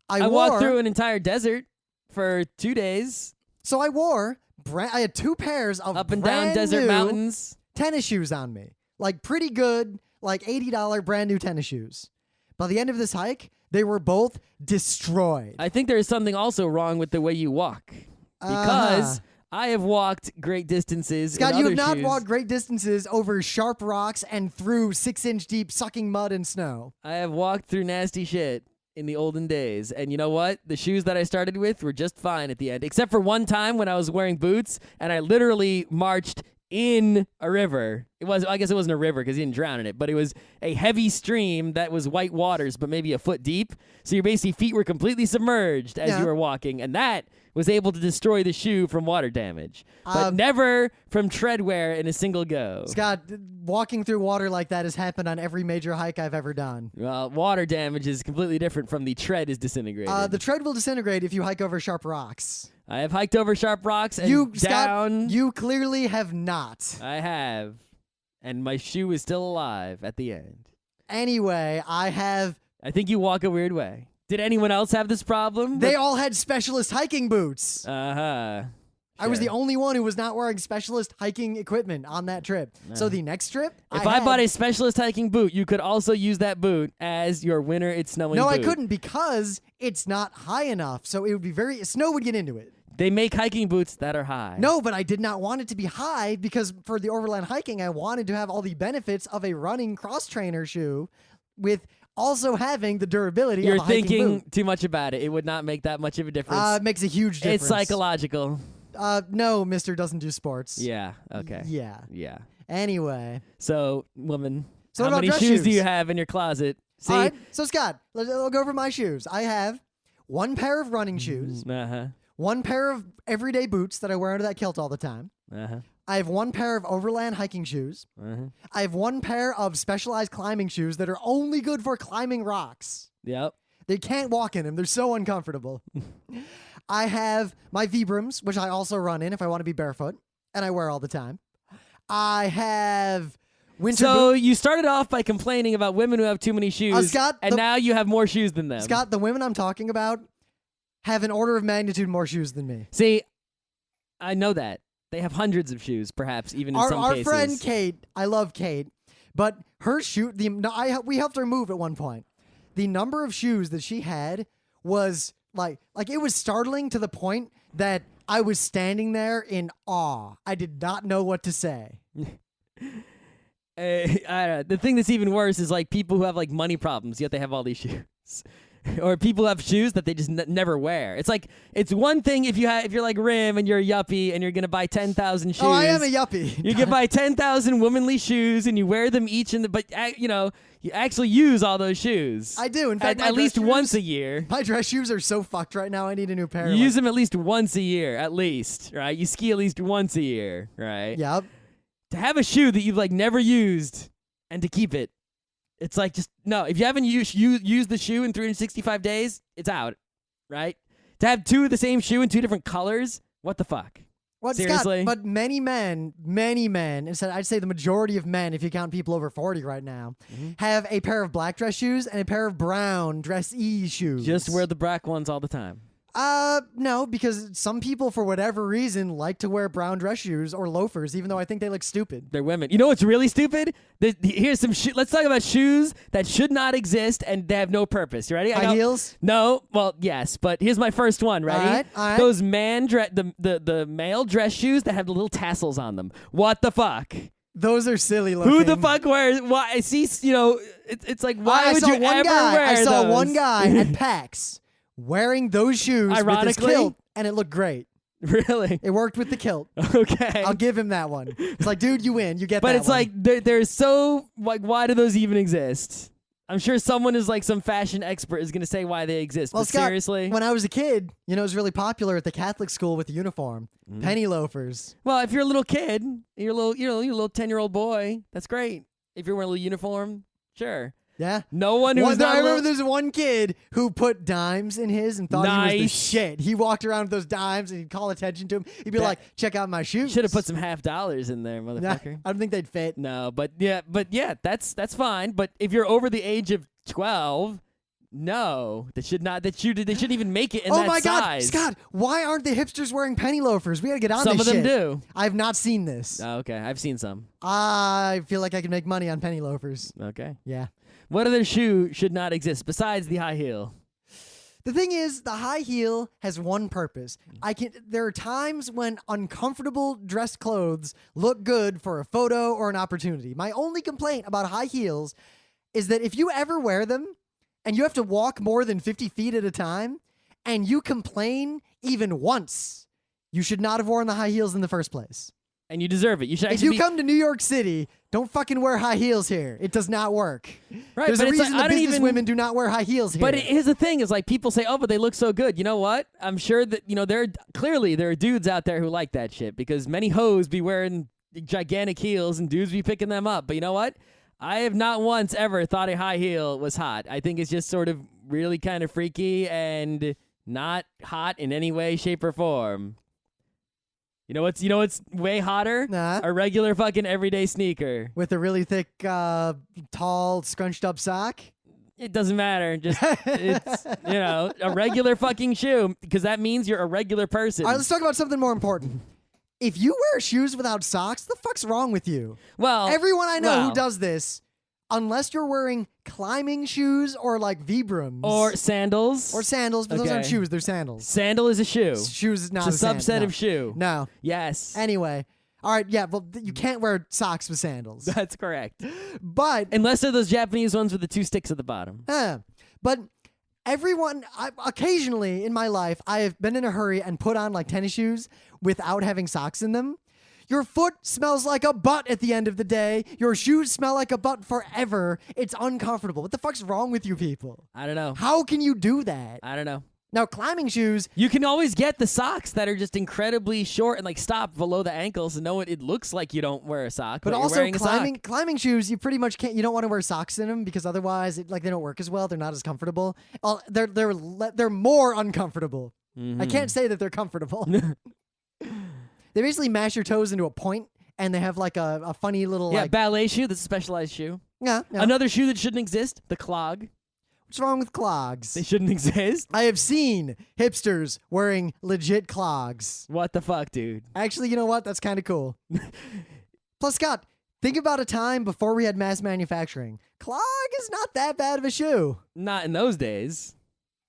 I walked through an entire desert for 2 days. So I had 2 pairs of up and down desert mountains tennis shoes on me. Like pretty good, like $80 brand new tennis shoes. By the end of this hike, they were both destroyed. I think there is something also wrong with the way you walk. Because I have walked great distances. Scott, you have not shoes. walked great distances over sharp rocks and through 6-inch deep sucking mud and snow. I have walked through nasty shit in the olden days. And you know what? The shoes that I started with were just fine at the end. Except for one time when I was wearing boots and I literally marched in a river. I guess it wasn't a river because he didn't drown in it, but it was a heavy stream that was white waters, but maybe a foot deep. So your basically feet were completely submerged as you were walking, and that was able to destroy the shoe from water damage, but never from tread wear in a single go. Scott, walking through water like that has happened on every major hike I've ever done. Well, water damage is completely different from the tread is disintegrated. The tread will disintegrate if you hike over sharp rocks. I have hiked over sharp rocks and down. Scott, you clearly have not. I have. And my shoe is still alive at the end. Anyway, I think you walk a weird way. Did anyone else have this problem? They all had specialist hiking boots. Uh-huh. I was the only one who was not wearing specialist hiking equipment on that trip. So the next trip, if I bought a specialist hiking boot, you could also use that boot as your winter it's snowing boot. No, I couldn't because it's not high enough. So it would be snow would get into it. They make hiking boots that are high. No, but I did not want it to be high because for the overland hiking, I wanted to have all the benefits of a running cross-trainer shoe with also having the durability of a hiking boot. You're thinking too much about it. It would not make that much of a difference. It makes a huge difference. It's psychological. No, Mr. doesn't do sports. Yeah, okay. Yeah. Anyway. So, woman, how many shoes do you have in your closet? See? All right, so Scott, I'll go over my shoes. I have 1 pair of running shoes. 1 pair of everyday boots that I wear under that kilt all the time. I have 1 pair of overland hiking shoes. I have 1 pair of specialized climbing shoes that are only good for climbing rocks. Yep. They can't walk in them. They're so uncomfortable. I have my Vibrams, which I also run in if I want to be barefoot, and I wear all the time. I have winter boots. You started off by complaining about women who have too many shoes, Scott, and now you have more shoes than them. Scott, the women I'm talking about have an order of magnitude more shoes than me. See, I know that. They have hundreds of shoes, perhaps, even in some cases. Our friend Kate, I love Kate, but her shoe, we helped her move at one point. The number of shoes that she had was like it was startling to the point that I was standing there in awe. I did not know what to say. The thing that's even worse is like people who have like money problems, yet they have all these shoes. Or people have shoes that they just never wear. It's like it's one thing if you're like Rim and you're a yuppie and you're gonna buy 10,000 shoes. Oh, I am a yuppie. You can buy 10,000 womanly shoes and you wear them each but you actually use all those shoes. I do. In fact, at least once a year. My dress shoes are so fucked right now. I need a new pair. You use them at least once a year, at least, right? You ski at least once a year, right? Yep. To have a shoe that you've like never used and to keep it. It's like just, no, if you haven't used the shoe in 365 days, it's out, right? To have 2 of the same shoe in 2 different colors, what the fuck? What, Seriously? Scott, but many men, instead, I'd say the majority of men, if you count people over 40 right now, have a pair of black dress shoes and a pair of brown dress-y shoes. Just wear the black ones all the time. No, because some people, for whatever reason, like to wear brown dress shoes or loafers, even though I think they look stupid. They're women. You know what's really stupid? Here's some let's talk about shoes that should not exist and they have no purpose. You ready? High heels? No. Well, yes, but here's my first one. Ready? All right. Those the male dress shoes that have the little tassels on them. What the fuck? Those are silly looking. Who the fuck wears? Why? I see. It's like why would you ever wear I saw those? one guy at PAX wearing those shoes with his kilt, and it looked great. Really? It worked with the kilt. Okay. I'll give him that one. It's like, dude, you win. You get that But it's one. like, they're so, like, why do those even exist? I'm sure someone is like some fashion expert is going to say why they exist. Well, but Scott, seriously? when I was a kid, it was really popular at the Catholic school with the uniform. Penny loafers. Well, if you're a little kid, you're a little 10-year-old boy, that's great. If you're wearing a little uniform, sure. Yeah. No one who's I remember there's one kid who put dimes in his and thought he was the shit. He walked around with those dimes and he'd call attention to him. He'd be like, check out my shoes. Should have put some $50 in there, motherfucker. I don't think they'd fit. No, but yeah, that's fine. But if you're over the age of 12, no, they shouldn't even make it in that size. Oh my God, Scott, why aren't the hipsters wearing penny loafers? We gotta get on Some this of them shit. do. I've not seen this. Oh, okay, I've seen some. I feel like I can make money on penny loafers. Okay. Yeah. What other shoe should not exist besides the high heel? The thing is, the high heel has one purpose. There are times when uncomfortable dress clothes look good for a photo or an opportunity. My only complaint about high heels is that if you ever wear them and you have to walk more than 50 feet at a time and you complain even once, you should not have worn the high heels in the first place. And you deserve it. You should If you come to New York City, don't fucking wear high heels here. It does not work. Right, There's but a it's reason like, the business women do not wear high heels here. But here's the thing: is like people say, "Oh, but they look so good." You know what? I'm sure that there are dudes out there who like that shit because many hoes be wearing gigantic heels and dudes be picking them up. But you know what? I have not once ever thought a high heel was hot. I think it's just sort of really kind of freaky and not hot in any way, shape, or form. You know what's way hotter? Nah. A regular fucking everyday sneaker. With a really thick, tall, scrunched up sock? It doesn't matter. Just it's a regular fucking shoe because that means you're a regular person. All right, let's talk about something more important. If you wear shoes without socks, the fuck's wrong with you? Well, everyone I know who does this, unless you're wearing climbing shoes or like Vibrams. Or sandals. But those aren't shoes, they're sandals. Sandal is a shoe. Shoes is not it's a subset no. of shoe. No. Yes. Anyway. All right, yeah, well, you can't wear socks with sandals. That's correct. But unless they're those Japanese ones with the 2 sticks at the bottom. But occasionally in my life, I have been in a hurry and put on like tennis shoes without having socks in them. Your foot smells like a butt at the end of the day. Your shoes smell like a butt forever. It's uncomfortable. What the fuck's wrong with you people? I don't know. How can you do that? I don't know. Now, climbing shoes... You can always get the socks that are just incredibly short and like stop below the ankles and it looks like you don't wear a sock, but also you're wearing a sock. climbing shoes, you pretty much can't. You don't want to wear socks in them because otherwise, they don't work as well. They're not as comfortable. They're more uncomfortable. Mm-hmm. I can't say that they're comfortable. They basically mash your toes into a point, and they have like a funny little ballet shoe. That's a specialized shoe. Yeah. Another shoe that shouldn't exist: the clog. What's wrong with clogs? They shouldn't exist. I have seen hipsters wearing legit clogs. What the fuck, dude? Actually, you know what? That's kind of cool. Plus, Scott, think about a time before we had mass manufacturing. Clog is not that bad of a shoe. Not in those days.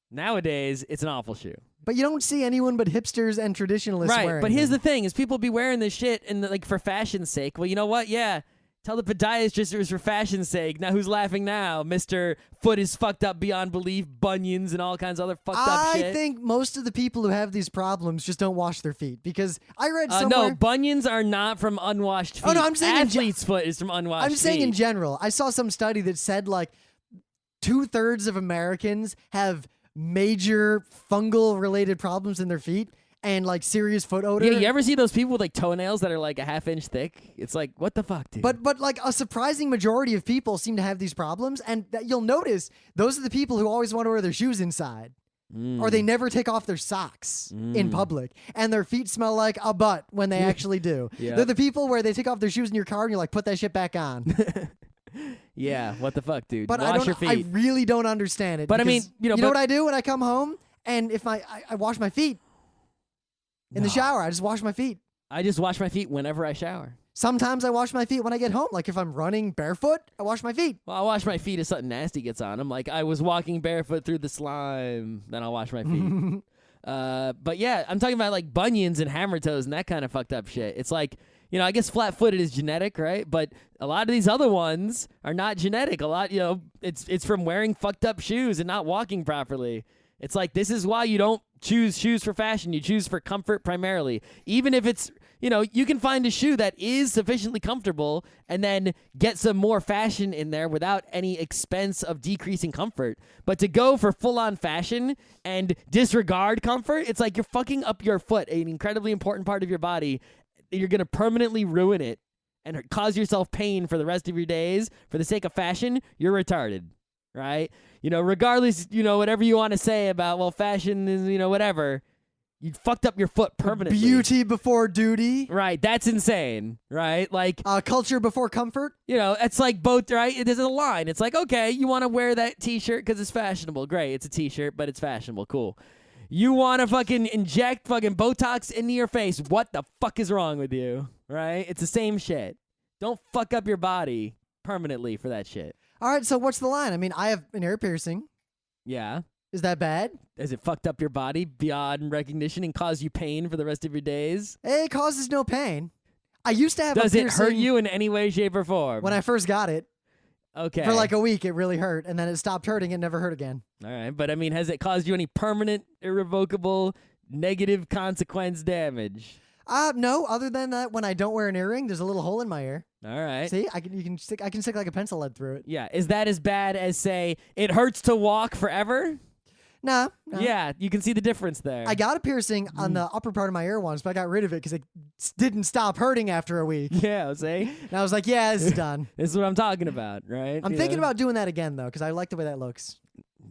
Nowadays, it's an awful shoe. But you don't see anyone but hipsters and traditionalists wearing But here's them. the thing: is people be wearing this shit and for fashion's sake. Well, you know what? Yeah. Tell the podiatrist it was for fashion's sake. Now who's laughing now? Mr. Foot is fucked up beyond belief, bunions and all kinds of other fucked up shit. I think most of the people who have these problems just don't wash their feet because I read somewhere... No, bunions are not from unwashed feet. Oh, no, I'm saying... Athlete's foot is from unwashed feet. I'm saying in general. I saw some study that said like 2/3 of Americans have major fungal-related problems in their feet. And like serious foot odor. Yeah, you ever see those people with like toenails that are like a half-inch thick? It's like, what the fuck, dude? But like a surprising majority of people seem to have these problems, and you'll notice those are the people who always want to wear their shoes inside. Or they never take off their socks in public, and their feet smell like a butt when they actually do. Yep. They're the people where they take off their shoes in your car and you're like, put that shit back on. Yeah, what the fuck, dude? But Wash your feet. I really don't understand it. But I mean, because you know, what I do when I come home, and if I wash my feet in the shower, I just wash my feet. I just wash my feet whenever I shower. Sometimes I wash my feet when I get home. Like if I'm running barefoot, I wash my feet. Well, I wash my feet if something nasty gets on them. Like I was walking barefoot through the slime, then I'll wash my feet. But yeah, I'm talking about like bunions and hammer toes and that kind of fucked up shit. It's like, you know, I guess flat-footed is genetic, right? But a lot of these other ones are not genetic. A lot, you know, it's from wearing fucked up shoes and not walking properly. It's like, this is why you don't choose shoes for fashion. You choose for comfort primarily. Even if it's, you know, you can find a shoe that is sufficiently comfortable and then get some more fashion in there without any expense of decreasing comfort. But to go for full-on fashion and disregard comfort, it's like you're fucking up your foot, an incredibly important part of your body. You're going to permanently ruin it and cause yourself pain for the rest of your days for the sake of fashion. You're retarded, right? You know, regardless, you know, whatever you want to say about, well, fashion is, you know, whatever. You fucked up your foot permanently. Beauty before duty. Right. That's insane. Right. Like culture before comfort. You know, it's like both, right? There's a line. It's like, okay, you want to wear that t-shirt because it's fashionable. Great. It's a t-shirt, but it's fashionable. Cool. You want to fucking inject fucking Botox into your face. What the fuck is wrong with you? Right? It's the same shit. Don't fuck up your body permanently for that shit. All right. So what's the line? I mean, I have an ear piercing. Yeah. Is that bad? Has it fucked up your body beyond recognition and caused you pain for the rest of your days? It causes no pain. I used to have Does a it piercing hurt you in any way, shape, or form? when I first got it. Okay. For like a week, it really hurt, and then it stopped hurting. It never hurt again. All right. But, I mean, has it caused you any permanent, irrevocable, negative consequence damage? No, other than that, when I don't wear an earring, there's a little hole in my ear. All right. See, I can stick like a pencil lead through it. Yeah. Is that as bad as, say, it hurts to walk forever? No. Yeah, you can see the difference there. I got a piercing on the upper part of my ear once, but I got rid of it because it didn't stop hurting after a week. Yeah, see? And I was like, yeah, this is done. This is what I'm talking about, right? I'm thinking about doing that again, though, because I like the way that looks.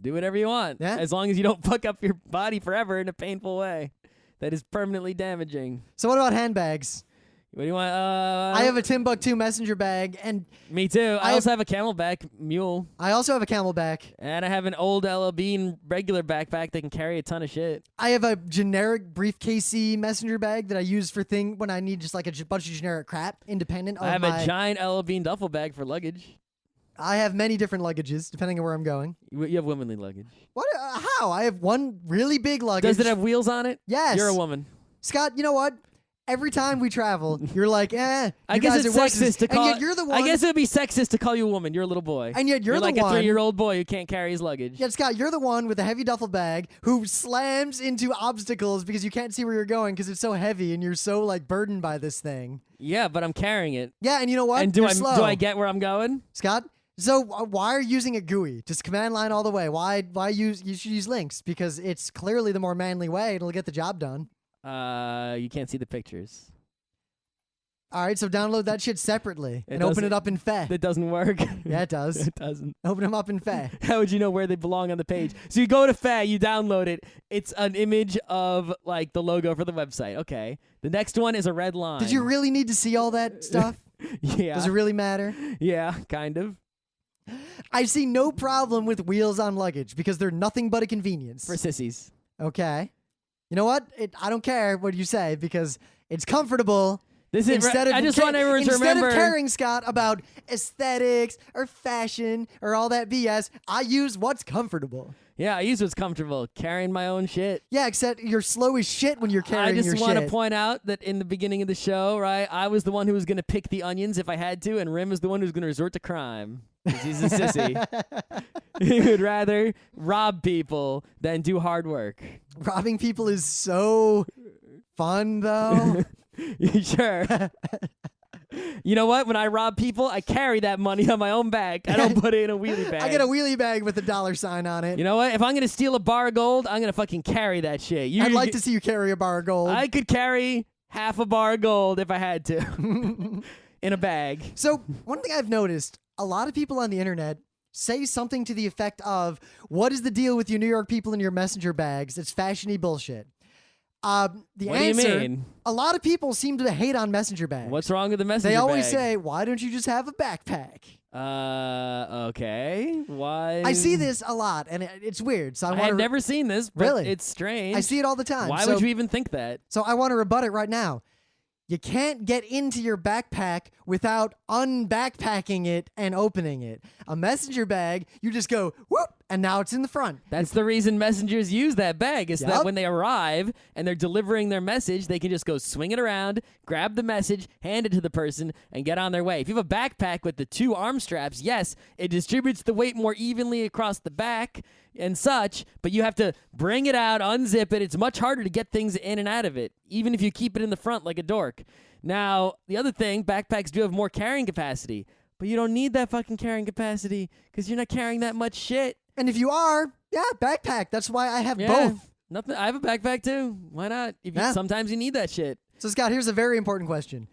Do whatever you want. Yeah. As long as you don't fuck up your body forever in a painful way that is permanently damaging. So what about handbags? What do you want? I have a Timbuktu messenger bag, and Me too. I also have a Camelback mule. I also have a Camelback. And I have an old LL Bean regular backpack that can carry a ton of shit. I have a generic briefcasey messenger bag that I use for when I need just like a bunch of generic crap, independent of I have a giant LL Bean duffel bag for luggage. I have many different luggages, depending on where I'm going. You have womanly luggage. What? How? I have one really big luggage. Does it have wheels on it? Yes. You're a woman. Scott, you know what? Every time we travel, you're like, I you guess guys it's are worsens. sexist to call. And yet you're the one. I guess it would be sexist to call you a woman. You're a little boy. And yet you're the like one. a 3-year-old boy who can't carry his luggage. Yet Scott, you're the one with a heavy duffel bag who slams into obstacles because you can't see where you're going because it's so heavy and you're so like burdened by this thing. Yeah, but I'm carrying it. Yeah, and you know what? And You're do slow. I get where I'm going? Scott? So why are you using a GUI? Just command line all the way. Why you should use links because it's clearly the more manly way. It'll get the job done. You can't see the pictures. All right, so download that shit separately and open it up in Fe. That doesn't work. Yeah, it does. It doesn't. Open them up in Fe. How would you know where they belong on the page? So you go to Fe, you download it. It's an image of like the logo for the website. Okay. The next one is a red line. Did you really need to see all that stuff? Yeah. Does it really matter? Yeah, kind of. I see no problem with wheels on luggage because they're nothing but a convenience. For sissies. Okay. You know what? I don't care what you say because it's comfortable. This is I just want everyone to remember. Instead of caring, Scott, about aesthetics or fashion or all that BS, I use what's comfortable. Yeah, I use what's comfortable. Carrying my own shit. Yeah, except you're slow as shit when you're carrying your shit. I just want to point out that in the beginning of the show, right, I was the one who was going to pick the onions if I had to, and Rim is the one who's going to resort to crime. Because he's a sissy. He would rather rob people than do hard work. Robbing people is so fun, though. Sure. You know what? When I rob people, I carry that money on my own back. I don't put it in a wheelie bag. I get a wheelie bag with a $sign on it. You know what? If I'm going to steal a bar of gold, I'm going to fucking carry that shit. I'd like to see you carry a bar of gold. I could carry half a bar of gold if I had to in a bag. So one thing I've noticed, a lot of people on the internet say something to the effect of, what is the deal with you New York people and your messenger bags? It's fashiony bullshit. The What answer, do you mean? a lot of people seem to hate on messenger bags. What's wrong with the messenger They always bag? say, why don't you just have a backpack? Okay. Why? I see this a lot, and it's weird. So I I've never seen this, but Really? it's strange. I see it all the time. Why so, would you even think that? So I want to rebut it right now. You can't get into your backpack without unbackpacking it and opening it. A messenger bag, you just go, whoop, and now it's in the front. That's the reason messengers use that bag, is that Yup. when they arrive and they're delivering their message, they can just go swing it around, grab the message, hand it to the person, and get on their way. If you have a backpack with the 2 arm straps, yes, it distributes the weight more evenly across the back and such, but you have to bring it out, unzip it. It's much harder to get things in and out of it, even if you keep it in the front like a dork. Now, the other thing, backpacks do have more carrying capacity, but you don't need that fucking carrying capacity because you're not carrying that much shit. And if you are, yeah, backpack. That's why I have Yeah, both. nothing. I have a backpack too. Why not? Yeah. Sometimes you need that shit. So, Scott, here's a very important question.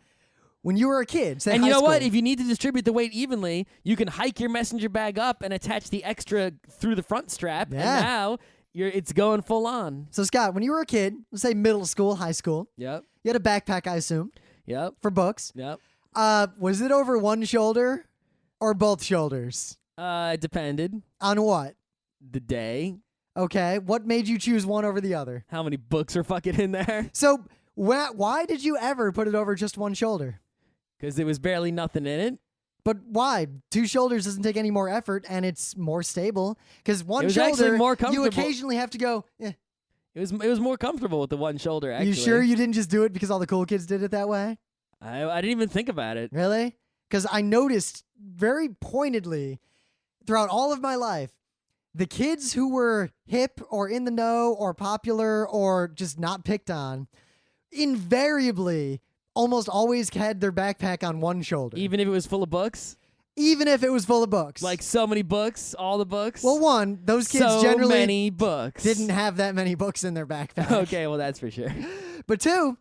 When you were a kid, say And high you know school, what? If you need to distribute the weight evenly, you can hike your messenger bag up and attach the extra through the front strap. Yeah. And now it's going full on. So, Scott, when you were a kid, let's say middle school, high school, Yep. you had a backpack, I assume, Yep. for books. Yep. Was it over one shoulder or both shoulders? It depended. On what? The day. Okay. What made you choose one over the other? How many books are fucking in there? So, why did you ever put it over just one shoulder? Because there was barely nothing in it. But why? 2 shoulders doesn't take any more effort, and it's more stable. Because one It was actually shoulder, more you comfortable. occasionally have to go, It was more comfortable with the one shoulder, actually. You sure you didn't just do it because all the cool kids did it that way? I didn't even think about it. Really? Because I noticed very pointedly throughout all of my life, the kids who were hip or in the know or popular or just not picked on, invariably almost always had their backpack on one shoulder. Even if it was full of books? Even if it was full of books. Like so many books? All the books? Well, one, those kids so generally many books. didn't have that many books in their backpack. Okay, well, that's for sure. But 2,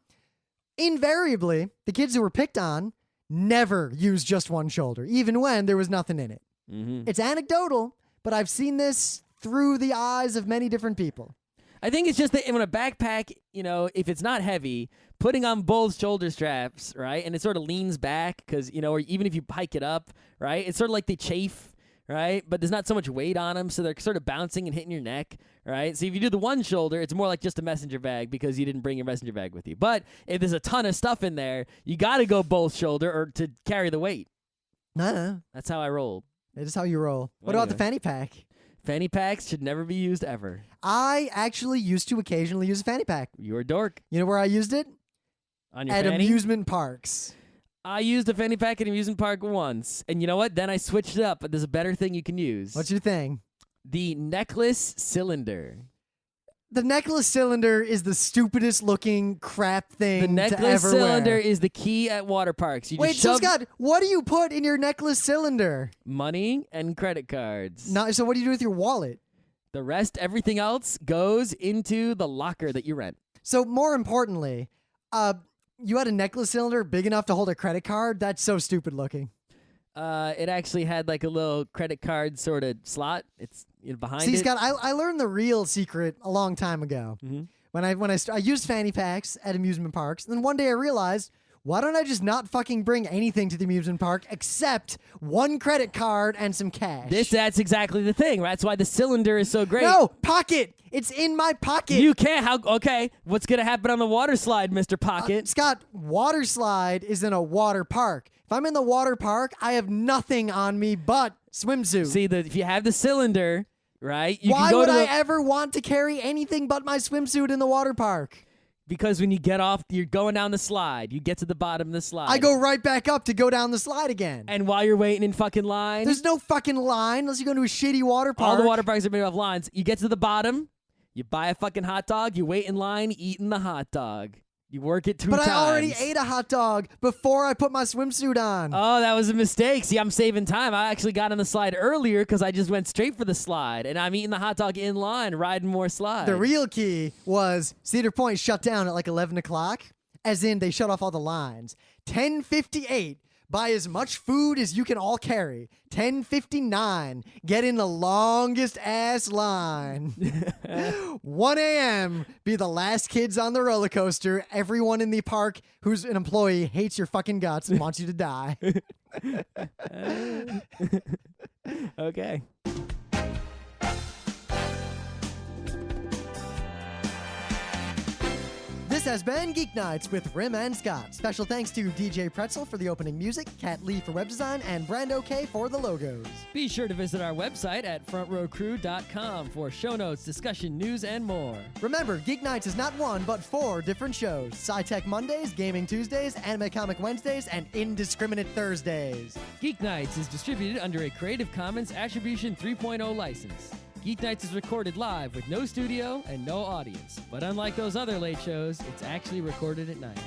invariably, the kids who were picked on never used just one shoulder, even when there was nothing in it. Mm-hmm. It's anecdotal, but I've seen this through the eyes of many different people. I think it's just that when a backpack, if it's not heavy, putting on both shoulder straps, right, and it sort of leans back because, or even if you hike it up, right, it's sort of like they chafe, right, but there's not so much weight on them, so they're sort of bouncing and hitting your neck, right? So if you do the one shoulder, it's more like just a messenger bag because you didn't bring your messenger bag with you. But if there's a ton of stuff in there, you got to go both shoulder or to carry the weight. No, That's how I roll. it is how you roll. What about the fanny pack? Fanny packs should never be used ever. I actually used to occasionally use a fanny pack. You're a dork. You know where I used it? On your At fanny? amusement parks. I used a fanny pack at an amusement park once. And you know what? Then I switched it up. But there's a better thing you can use. What's your thing? The necklace cylinder. The necklace cylinder is the stupidest looking crap thing The to necklace ever cylinder wear. is the key at water parks. You Wait, just so shove Scott, what do you put in your necklace cylinder? money and credit cards. No, so what do you do with your wallet? The rest, everything else, goes into the locker that you rent. So more importantly, you had a necklace cylinder big enough to hold a credit card? That's so stupid looking. It actually had like a little credit card sort of slot. It's behind See, it. Scott, I learned the real secret a long time ago. Mhm. When I used fanny packs at amusement parks, and then one day I realized, why don't I just not fucking bring anything to the amusement park except one credit card and some cash? That's exactly the thing. Right? That's why the cylinder is so great. No, pocket. It's in my pocket. You can't. Okay, what's gonna happen on the water slide, Mr. Pocket? Scott, water slide is in a water park. If I'm in the water park, I have nothing on me but swimsuit. See, if you have the cylinder, right? You Why can go would to I ever want to carry anything but my swimsuit in the water park? Because when you get off, you're going down the slide. You get to the bottom of the slide. I go right back up to go down the slide again. And while you're waiting in fucking line, There's no fucking line unless you go to a shitty water park. all the water parks are made of lines. You get to the bottom, you buy a fucking hot dog, you wait in line eating the hot dog. You work it 2 But times. I already ate a hot dog before I put my swimsuit on. Oh, that was a mistake. See, I'm saving time. I actually got on the slide earlier because I just went straight for the slide. And I'm eating the hot dog in line, riding more slides. The real key was Cedar Point shut down at like 11 o'clock, as in they shut off all the lines. 10:58, Buy as much food as you can all carry. 10:59. Get in the longest ass line. 1 a.m. Be the last kids on the roller coaster. Everyone in the park who's an employee hates your fucking guts and wants you to die. Okay. This has been Geeknights with Rim and Scott. Special thanks to DJ Pretzel for the opening music, Kat Lee for web design, and Brando K for the logos. Be sure to visit our website at frontrowcrew.com for show notes, discussion, news, and more. Remember, Geeknights is not one, but 4 different shows. Sci-Tech Mondays, Gaming Tuesdays, Anime Comic Wednesdays, and Indiscriminate Thursdays. Geeknights is distributed under a Creative Commons Attribution 3.0 license. Geeknights is recorded live with no studio and no audience. But unlike those other late shows, it's actually recorded at night.